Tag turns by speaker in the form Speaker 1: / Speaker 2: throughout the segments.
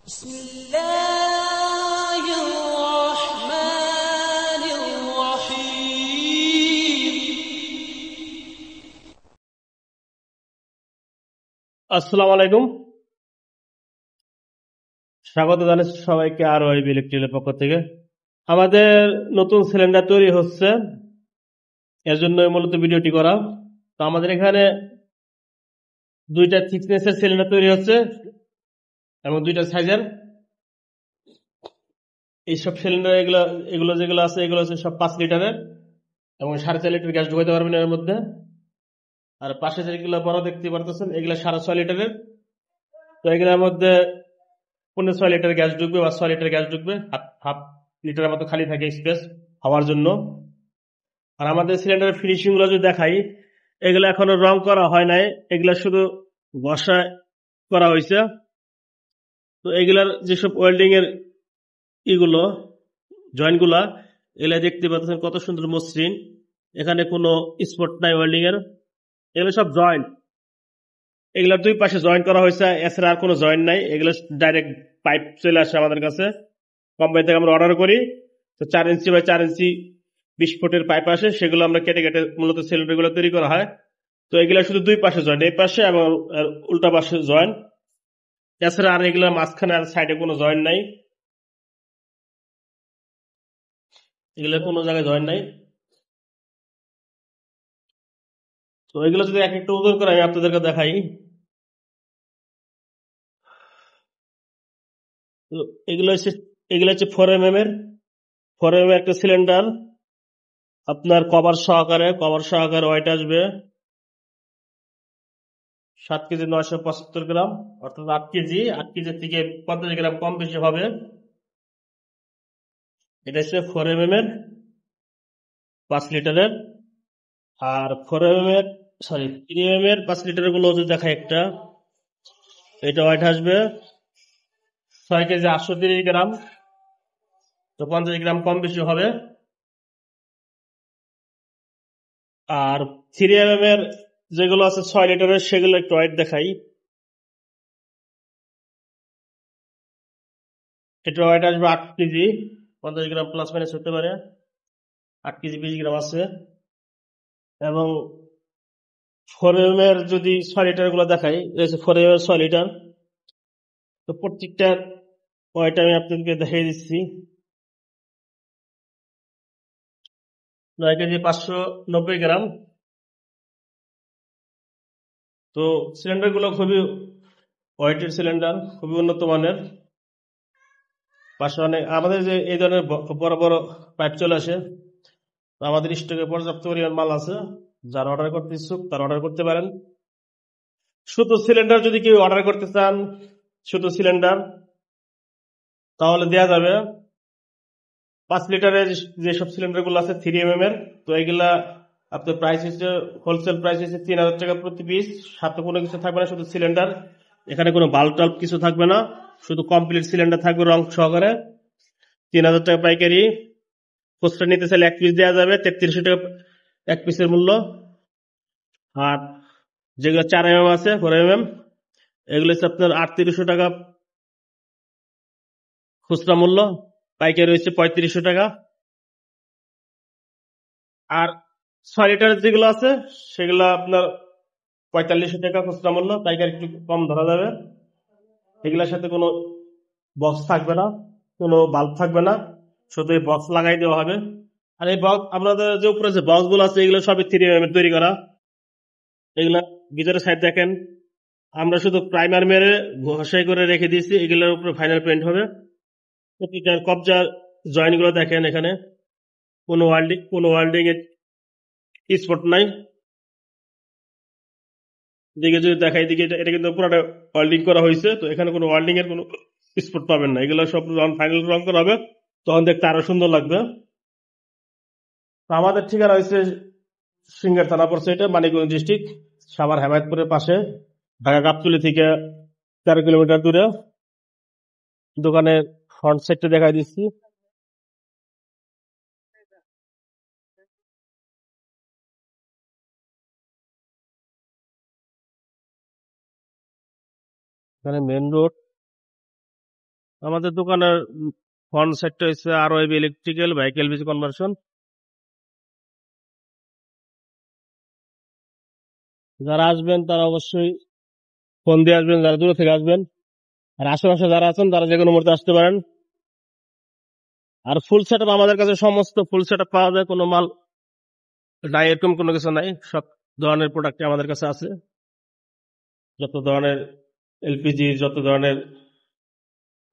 Speaker 1: بسم الله الرحمن الرحيم
Speaker 2: আসসালামু আলাইকুম। স্বাগত জানাচ্ছি সবাইকে আরো এই ইলেকট্রিকের পক্ষ থেকে। আমাদের নতুন সিলিন্ডার তৈরি হচ্ছে, এর জন্য মূলত ভিডিওটি করা। তো আমাদের এখানে দুইটা থিকনেসের সিলিন্ডার তৈরি হচ্ছে এবং দুইটা সাইজের। এইসব সিলিন্ডার এগুলো যেগুলো আছে এগুলো হচ্ছে সব 5 লিটারের এবং 4.5 লিটার গ্যাস ঢুকাইতে পারবেন এর মধ্যে। আর পাশে যেগুলো বড় দেখতে পারতেছেন এগুলো 6.5 লিটারের। তো এগুলোর মধ্যে 6.5 লিটার গ্যাস ঢুকবে বা 6 লিটার গ্যাস ঢুকবে, হাফ হাফ লিটারের মতো খালি থাকে স্পেস হওয়ার জন্য। আর আমাদের সিলিন্ডারের ফিনিশিং গুলো যদি দেখাই, এগুলো এখনো রং করা হয় নাই, এগুলা শুধু ঘষা করা হয়েছে। তো এগুলার যেসব ওয়েল্ডিং এর ইগুলো জয়েন্ট গুলা, এগুলা দেখতে পাচ্ছেন কত সুন্দর মসৃণ, এখানে কোনো স্পট নাই ওয়েল্ডিং এর। এগুলো সব জয়েন্ট, এগুলার দুই পাশে জয়েন্ট করা হয়েছে, এছাড়া আর কোনো জয়েন্ট নাই। এগুলো ডাইরেক্ট পাইপ চলে আসে আমাদের কাছে, কোম্পানি থেকে আমরা অর্ডার করি। তো 4 ইঞ্চি বাই 4 ইঞ্চি 20 ফুটের পাইপ আসে, সেগুলো আমরা কেটে কেটে মূলত সিলিন্ডার গুলো তৈরি করা হয়। তো এগুলা শুধু দুই পাশে জয়েন্ট, এই পাশে এবং উল্টা পাশে জয়েন্ট। এছাড়া আর এগুলা মাঝখানে আর সাইডে কোনো জয়েন্ট নাই, এগুলা কোনো জায়গায় জয়েন্ট নাই। তো এগুলো যদি এক একটা ওজন করে আমি আপনাদেরকে দেখাই। তো এগুলো হচ্ছে 4 mm এর 4 mm একটা সিলিন্ডার। আপনার কভার সহকারে ওয়েট আসবে 7 কেজি 975 গ্রাম, অর্থাৎ 8 কেজি। 8 কেজির থেকে 50 গ্রাম কম বেশি হবে। এটা হচ্ছে 4 mm এর 5 লিটারের। আর 3 mm এর 5 লিটারের গুলো যদি দেখা একটা, এটা ওয়েট আসবে 6 কেজি 830 গ্রাম, তো 50 গ্রাম কম বেশি হবে। আর 3 mm এর যেগুলো আছে 6 লিটারের, সেগুলো একটু ওয়েট দেখাই। এটা ওয়েট আসবে 8 কেজি, 50 গ্রাম প্লাস মাইনাস হতে পারে। 8 কেজি 20 গ্রাম আছে। এবং 4 mm এর যদি 6 লিটার গুলো দেখাই, 4 mm এর 6 লিটার। তো প্রত্যেকটার ওয়েট আমি আপনাদেরকে দেখিয়ে দিচ্ছি। 9 কেজি 590 গ্রাম। তো সিলিন্ডার গুলো খুবই ওয়েটের সিলিন্ডার, খুবই উন্নত মানের। পাশে অনেক আমাদের যে এই ধরনের বড় বড় পাইপ চলে আসে। তো আমাদের স্টকে পর্যাপ্ত পরিমাণ মাল আছে, যারা অর্ডার করতে ইচ্ছুক তারা অর্ডার করতে পারেন। শুধু সিলিন্ডার যদি কেউ অর্ডার করতে চান, শুধু সিলিন্ডার, তাহলে দেয়া যাবে। 5 লিটারের যেসব সিলিন্ডার গুলো আছে 3 mm এর, তো এগুলা আপনার প্রাইস হচ্ছে, হোলসেল প্রাইস হচ্ছে 3000 টাকা প্রতি পিস। সাথে কোনো কিছু থাকবে না, শুধু সিলিন্ডার। এখানে কোনো বাল্ব টাল্ব কিছু থাকবে না, শুধু কমপ্লিট সিলিন্ডার থাকবে রং সহকারে। 3000 টাকা পাইকারি। খুচরা নিতে চাইলে 1 পিস দেওয়া যাবে, 3300 টাকা 1 পিসের মূল্য। আর যেগুলো 4 mm আছে 4 mm, এগুলো হচ্ছে আপনার 3800 টাকা খুচরা মূল্য, পাইকারি হচ্ছে 3500 টাকা। আর 6 লিটারের যেগুলো আছে সেগুলো আপনার 4500 টাকা খুচরা মূল্য, পাইকারি একটু কম ধরা যাবে। এগুলোর সাথে কোনো বক্স থাকবে না, কোনো বাল্ব থাকবে না, শুধু এই বক্স লাগাই দেওয়া হবে। আর এই বক্স আপনাদের যে উপরে যে বক্স গুলো আছে এগুলো সবই 3 mm এর তৈরি করা। এগুলা ভিতরে সাইড দেখেন, আমরা শুধু প্রাইমার মেরে ঘষাই করে রেখে দিয়েছি, এগুলোর উপরে ফাইনাল পেইন্ট হবে। প্রতিটার কবজা জয়েন্ট গুলো দেখেন, এখানে কোনো ওয়েল্ডিং এর স্পট নাই। দিকে যদি দেখাই, দিকে এটা কিন্তু পুরোটা ওয়েল্ডিং করা হয়েছে, তো এখানে কোনো ওয়েল্ডিং এর কোনো স্পট পাবেন না। এগুলো সব ফাইনাল রং করা হবে, তখন দেখতে আরো সুন্দর লাগবে। তো আমাদের ঠিকানা হয়েছে সিঙ্গার থানা পড়ছে, এটা মানিকগঞ্জ ডিস্ট্রিক্ট, সাভার হেমায়তপুরের পাশে, ঢাকা গাবতলী থেকে 13 কিলোমিটার দূরে। দোকানের ফ্রন্ট সাইডটা দেখাই দিচ্ছি। এখানে মেন রোড, আমাদের দোকানের ফ্রন্ট সাইডটা হচ্ছে ROIB electrical bike LPG conversion. যারা আসবেন তারা অবশ্যই ফোন দিয়ে আসবেন, যারা দূরে থেকে আসবেন। আর আশেপাশে যারা আছেন তারা যে কোনো মুহূর্তে আসতে পারেন। আর ফুল সেটআপ আমাদের কাছে সমস্ত ফুল সেটআপ পাওয়া যায়, কোনো মাল নাই এরকম কোনো কিছু নাই, সব ধরনের প্রোডাক্ট আমাদের কাছে আছে। যত ধরনের এলপিজির যত ধরনের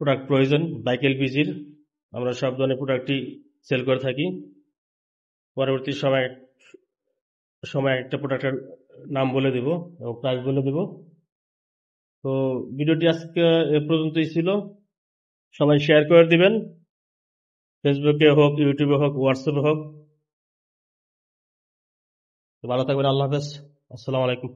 Speaker 2: প্রোডাক্ট প্রয়োজন বাইক এলপিজির, আমরা সব ধরনের প্রোডাক্টই সেল করে থাকি। পরবর্তী সময় একটা প্রোডাক্টের নাম বলে দেব এবং প্রাইস বলে দেব। তো ভিডিওটি আজকে এ পর্যন্তই ছিল। সবাই শেয়ার করে দিবেন, ফেসবুকে হোক, ইউটিউবে হোক, হোয়াটসঅ্যাপে হোক। তো ভালো থাকবেন, আল্লাহ হাফেজ, আসসালামু আলাইকুম।